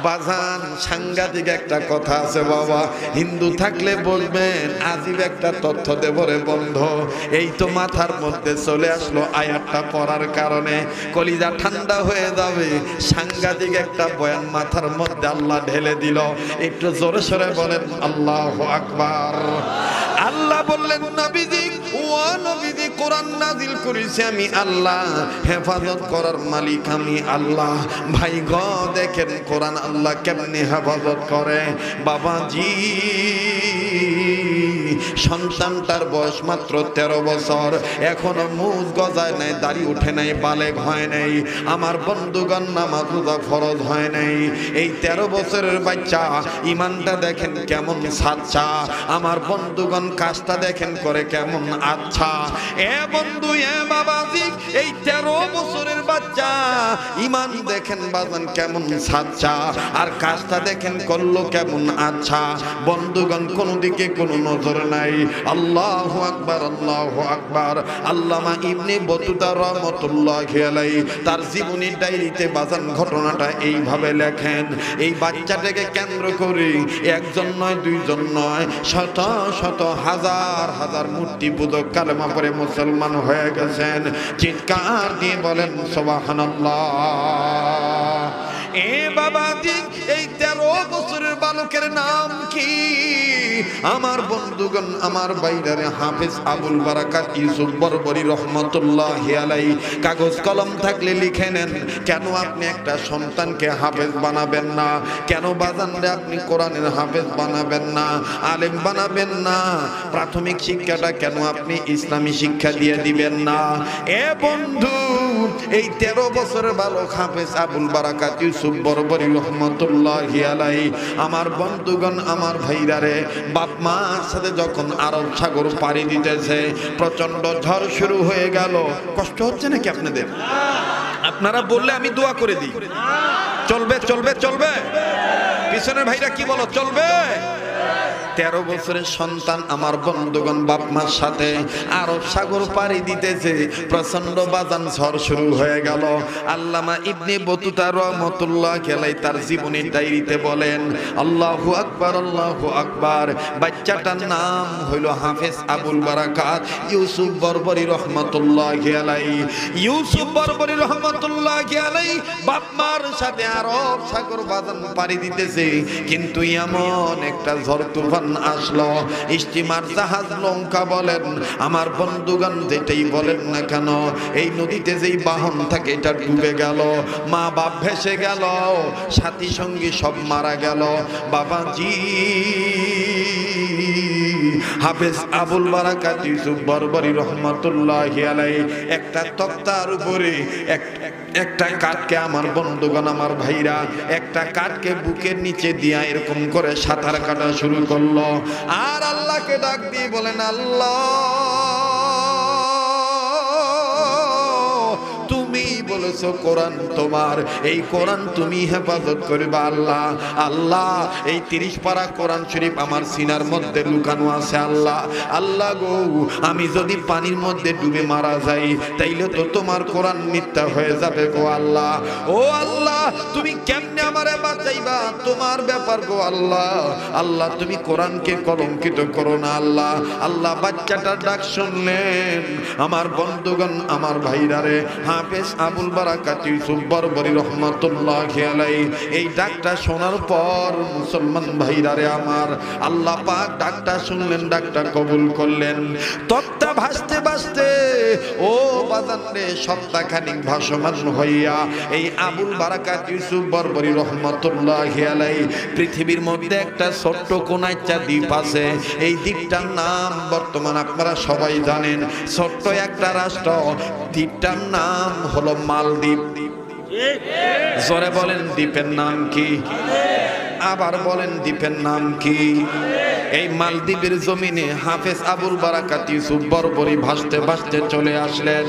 বাজান সাংঘাতিক একটা কথা আছে বাবা, হিন্দু থাকলে বলবেন আজীব একটা তথ্য দেব রে বন্ধু। এই তো মাথার মধ্যে চলে আসলো আয়াতটা পড়ার কারণে কলিজা ঠান্ডা হয়ে যাবে। সাংঘাতিক একটা বয়ান মাথার মধ্যে আল্লাহ ঢেলে দিল। একটু জোরে সরে বলেন আল্লাহু আকবার। আল্লাহ বললেন নবীজি, ও নবীজি, কোরআন নাজিল করেছি আমি আল্লাহ, হেফাজত করার মালিক আমি আল্লাহ। ভাই গো দেখেন কোরআন আল্লাহ কেমনে হেফাজত করে। বাবাজি, সন্তানটার বয়স মাত্র 13 বছর, এখনো মুখ গজায় নাই, দাড়ি উঠে নাই, বালেগ হয় নাই। আমার বন্ধুগণ নামাজ রোজা ফরজ হয় নাই। এই 13 বছরের বাচ্চা ইমানটা দেখেন কেমন সাচ্চা। আমার বন্ধুগণ কাজটা দেখেন করে কেমন আচ্ছা। এ বন্ধু, এ বাবাজি, এই 13 বছরের বাচ্চা ইমান দেখেন বাজান কেমন সাচ্চা, আর কাজটা দেখেন করলো কেমন আচ্ছা। বন্ধুগণ কোনো দিকে কোনো নজর নাই। আল্লাহু আকবার, আল্লাহু আকবার। আল্লামা ইবনে বতুতা রাহমাতুল্লাহি আলাইহি তার জীবনী ডায়েরিতে বাজান ঘটনাটা এইভাবে লেখেন। এই বাচ্চাটাকে কেন্দ্র করে একজন নয়, দুইজন নয়, শত শত হাজার হাজার মূর্তি পূজক কালেমা পড়ে মুসলমান হয়ে গেছেন। চিৎকার দিয়ে বলেন সুবহানাল্লাহ। এ বাবাজি, এই 13 বছরের বালকের নাম কি? আমার বন্ধুগণ, আমার বাইরে হাফেজ আবুল বারাকাত ইউসুফ বরবরি রহমতুল্লাহি আলাইহি। কাগজ কলম থাকলে লিখে নেন। কেন আপনি একটা সন্তানকে হাফেজ বানাবেন না? কেন বাজানরে আপনি কোরআনের হাফেজ বানাবেন না, আলেম বানাবেন না? প্রাথমিক শিক্ষাটা কেন আপনি ইসলামী শিক্ষা দিয়ে দিবেন না? এ বন্ধু, এই 13 বছরের বালক হাফেজ আবুল বারাকাত ইউসুফ বরবরি রহমতুল্লাহি আলাইহি, আমার বন্ধুগণ, আমার ভাইরারে, বাপ মার সাথে যখন আরব সাগর পাড়ি দিতেছে, প্রচন্ড ঝড় শুরু হয়ে গেল। কষ্ট হচ্ছে নাকি আপনাদের? আপনারা বললে আমি দোয়া করে দিই। চলবে চলবে চলবে? পিছনের ভাইরা কি বলো, চলবে? 13 বছরের সন্তান আমার বন্ধুগণ বাপ মার সাথে আরব সাগর পাড়ি দিতেছে, প্রচন্ড বাজান ঝড় শুরু হয়ে গেল। আল্লামা ইবনে বতুতা রাহমাতুল্লাহি আলাইহি তার জীবনী ডায়েরিতে বলেন, আল্লাহু আকবার, আল্লাহু আকবার। বাচ্চাটার নাম হইল হাফেজ আবুল বারাকাত ইউসুফ বরবরি রহমতুল্লাহি আলাইহি। ইউসুফ বরবরি রহমতুল্লাহি আলাইহি বাপ মার সাথে আরব সাগর বাজান পাড়ি দিতেছে, কিন্তু এমন একটা ঝড় তুফান আসলো, স্টিমার, জাহাজ, নৌকা বলেন, আমার বন্ধুগণ যেটাই বলেন না কেন, এই নদীতে যেই বাহন থাকে এটা ডুবে গেল, মা বাপ ভেসে গেল, সাথী সঙ্গী সব মারা গেল। বাবাজি, হাফেজ আবুল বারাকাত ইউসুফ বরবরি রহমতুল্লাহি আলাইহি একটা তক্তার উপরে একটা কাঠকে, আমার বন্ধুগণ, আমার ভাইরা, একটা কাঠকে বুকের নিচে দিয়া এরকম করে সাঁতার কাটা শুরু করলো, আর আল্লাহকে ডাক দিয়ে বলেন, আল্লাহ তুমি বলেছো কোরআন তোমার, এই কোরআন তুমি হেফাজত করবে আল্লাহ। আল্লাহ, এই 30 পারা কোরআন শরীফ আমার সিনার মধ্যে লুকানো আছে আল্লাহ। আল্লাহ গো, আমি যদি পানির মধ্যে ডুবে মারা যাই তাইলে তো তোমার কোরআন মিথ্যা হয়ে যাবে গো আল্লাহ। ও আল্লাহ, তুমি কেমনে আমারে বাঁচাইবা? তোমার ব্যাপার গো আল্লাহ। আল্লাহ, তুমি কোরআনকে কলঙ্কিত করো না আল্লাহ। আল্লাহ বাচ্চাটার ডাক শুনলেন। আমার বন্ধুগণ, আমার ভাইরারে, হাফেজ আবুল বারাকাত ইউসুফ বরবরি রহমতুল্লাহি আলাইহি এই ডাকটা শোনার পর মুসলমান ভাইরারে আমার, আল্লাহ পাক ডাকটা শুনলেন, ডাকটা কবুল করলেন। তক্তা ভাসতে ভাসতে ও বাজান রে, সপ্তাহখানিক ভাসমান হইয়া এই আবুল বারাকাত ইউসুফ বরবরি রহমতুল্লাহি আলাইহি পৃথিবীর মধ্যে একটা ছোট্ট কোনাইচ্চা দ্বীপ আছে। এই দ্বীপটার নাম বর্তমান আপনারা সবাই জানেন, ছোট্ট একটা রাষ্ট্র, দ্বীপটার নাম হলো মালদ্বীপ। জোরে বলেন দ্বীপের নাম কি? আবার বলেন দ্বীপের নাম কি? এই মালদ্বীপের জমিনে হাফেজ আবুল বারাকাত ইউসুফ বরবরি ভাসতে ভাসতে চলে আসলেন।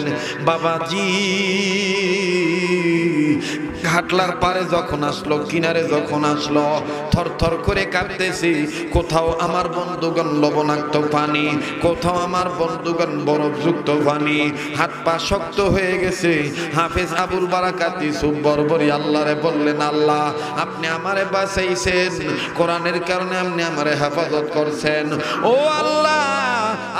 বাবাজি, ঘাটলার পারে যখন আসলো, কিনারে যখন আসলো, থরথর করে কাঁপতেছি। কোথাও আমার বন্ধুগণ লবণাক্ত পানি, কোথাও আমার বন্ধুগণ বরফযুক্ত পানি, হাত পা শক্ত হয়ে গেছে। হাফেজ আবুল বারাকাত ইউসুফ বরবরি আল্লাহরে বললেন, আল্লাহ আপনি আমারে বাঁচাইছেন, কোরআনের কারণে আপনি আমারে হেফাজত করছেন। ও আল্লাহ,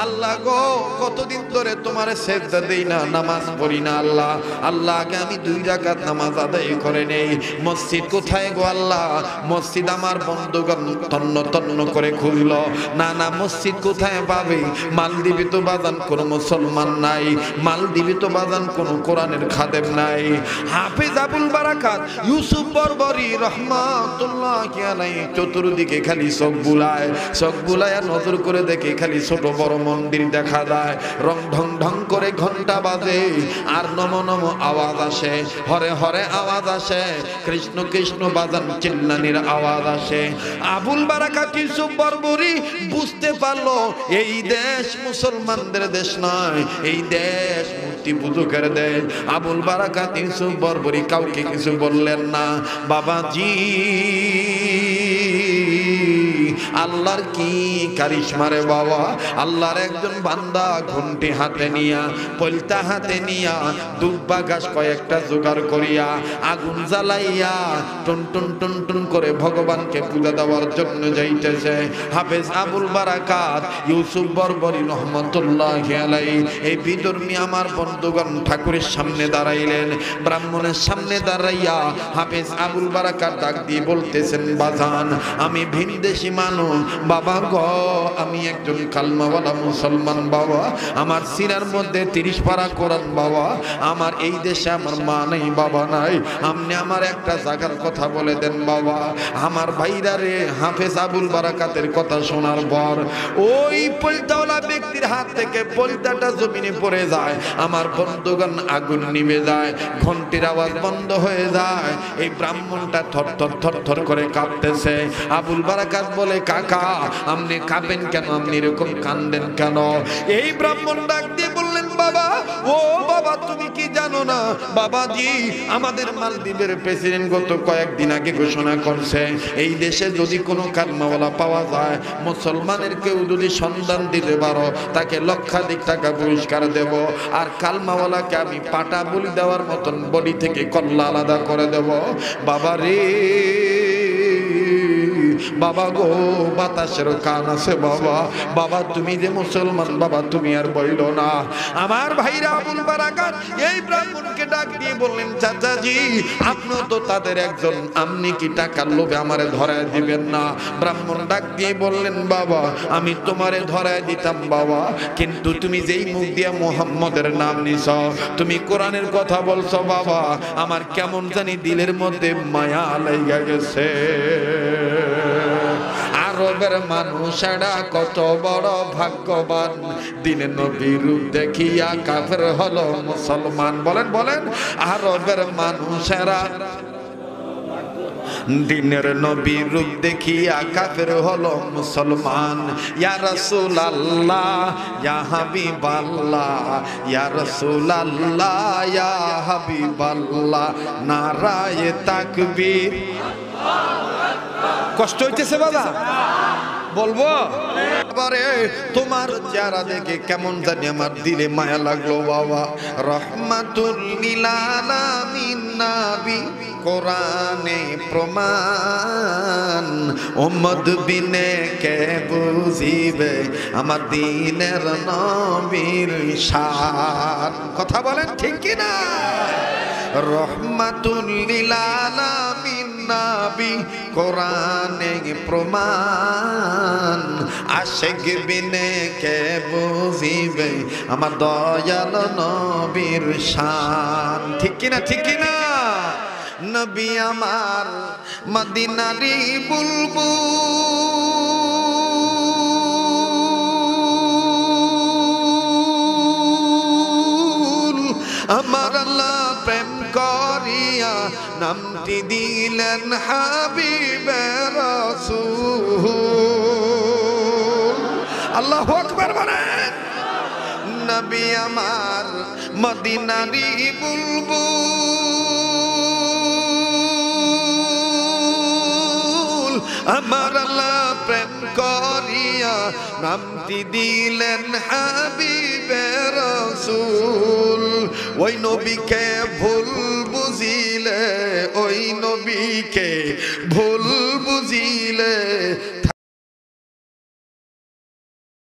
আল্লাহ গো, কতদিন ধরে তোমারে সেজদা দেই না, নামাজ পড়ি না আল্লাহ। আল্লাহ আগে আমি 2 রাকাত নামাজ আদায় করে নেই। মসজিদ কোথায় গো আল্লাহ? মসজিদ আমার বন্ধুগণ তন্ন তন্ন করে খুঁজলো, না না মসজিদ কোথায় পাবে? মালদ্বীপে তো বাজান কোনো মুসলমান নাই, মালদ্বীপে তো বাজান কোনো কোরআনের খাদেম নাই। হাফেজ আবুল বারাকাত ইউসুফ বরবরি রহমাতুল্লাহি আলাইহি চতুর্দিকে খালি চোখ বুলায় নজর করে দেখে খালি ছোট বড় মন্দির দেখা যায়, রং ঢং ঢং করে ঘন্টা বাজে, আর নম নম আওয়াজ আসে, হরে হরে আওয়াজ আসে, কৃষ্ণ কৃষ্ণ বাজান চিল্লানির আওয়াজ আসে। আবুল বারাকাত ইউসুফ বরবরি বুঝতে পারলো এই দেশ মুসলমানদের দেশ নয়, এই দেশ মূর্তি পূজকের দেশ। আবুল বারাকাত ইউসুফ বরবরি কাউকে কিছু বললেন না। বাবাজি, আল্লাহর কি কারিশমা রে বাবা! আল্লাহর একজন বান্দা ঘন্টি হাতে নিয়া, পলতা হাতে নিয়া, দুব্বা ঘাস কয়েকটা জোগাড় করিয়া, আগুন জ্বালাইয়া টুন টুন টুন টুন করে ভগবানকে পূজা দেওয়ার জন্য যাইতেছে। হাফেজ আবুল বারাকাত ইউসুফ বরবরি রহমাতুল্লাহি আলাইহি এই বিধর্মী আমার বন্ধুগণ ঠাকুরের সামনে দাঁড়াইলেন। ব্রাহ্মণের সামনে দাঁড়াইয়া হাফেজ আবুল বারাকাত ডাক দিয়ে বলতেছেন, বাজান আমি ভিনদেশী মানুষ বাবা গো, আমি একজন কালমাওয়ালা মুসলমান বাবা, আমার সিনার মধ্যে 30 পারা কোরআন বাবা, আমার এই দেশে আমার মা নেই বাবা নাই, আপনি আমার একটা জায়গার কথা বলে দেন বাবা। আমার ভাইরা রে, হাফেজ আবুল বারাকাতের কথা শোনার পর ওই পলতাওয়ালা ব্যক্তির হাত থেকে পলতাটা জমিনে পড়ে যায়, আমার বন্ধুগণ আগুন নিভে যায়, ঘন্টির আওয়াজ বন্ধ হয়ে যায়। এই ব্রাহ্মণটা থর করে কাঁপতেছে। আবুল বারাকাত বলে, কাকা আপনি কাঁপেন কেন, আপনি এরকম কান্দেন কেন? এই ব্রাহ্মণ ডাক দিয়ে বললেন, বাবা ও বাবা, তুমি কি জানো না বাবাজি, আমাদের মালদ্বীপের প্রেসিডেন্ট গত কয়েকদিন আগে ঘোষণা করছে এই দেশে যদি কোনো কালমাওয়ালা পাওয়া যায়, মুসলমানের কেউ যদি সন্ধান দিতে পারো তাকে লক্ষাধিক টাকা পুরস্কার দেব, আর কালমাওয়ালাকে আমি পাটা বলি দেওয়ার মতন বডি থেকে কল্লা আলাদা করে দেব। বাবা রে বাবা গো, বাতাসের কান আছে বাবা, বাবা তুমি যে মুসলমান বাবা, তুমি আর বইলো না। আমার ভাইরা আবুল বারাকাত এই ব্রাহ্মণকে ডাক দিয়ে বললেন, চাচাজি আপনি তো তাদের একজন, আপনি কি টাকার লোভে আমারে ধরায় দিবেন না? ব্রাহ্মণ ডাক দিয়ে বললেন, বাবা আমি তোমারে ধরায় দিতাম বাবা, কিন্তু তুমি যেই মুখ দিয়ে মুহাম্মদের নাম নিছ, তুমি কোরআনের কথা বলছো বাবা, আমার কেমন জানি দিলের মধ্যে মায়া লাইগা গেছে। আরবের মানুষেরা কত বড় ভাগ্যবান, দিনে নবীর রূপ দেখিয়া কাফের হলো মুসলমান। বলেন বলেন, আরবের মানুষেরা দিনের নবীর রূপ দেখিয়া কাফের হলো মুসলমান। ইয়া রাসূলুল্লাহ ইয়া হাবিবাল্লাহ, ইয়া রাসূলুল্লাহ ইয়া হাবিবাল্লাহ, নারায়ে তাকবীর। কষ্ট হইতেছে বাবা? বলবো এবারে, তোমার চেহারা দেখে কেমন জানি আমার দিলে মায়া লাগলো বাবা। রহমাতুল লিল আলামিন নবী কোরআনে প্রমাণ, উম্মত বিনে কে বুঝিবে আমার দিনের নবীর শান। কথা বলেন ঠিক কি না? রহমাতুল লিল আলামিন নবী কোরআনে প্রমাণ, আশিক বিনে কে বুঝিবে আমার দয়াল নবীর শান। ঠিক কি না? ঠিক কি না? নবী আমার মদিনারি বুলবুল, আমার আল্লাহ প্রেম করিয়া নামটি দিলেন হাবিবে রাসূল। আল্লাহু আকবার বলেন। নবী আমার মদিনারি বুলবুল, আমার আল্লাহ প্রেম করিয়া নামটি দিলেন হাবিবে রাসূল ওই নবীকে ভুল বুঝিলে ওই নবীকে ভুল বুঝিলে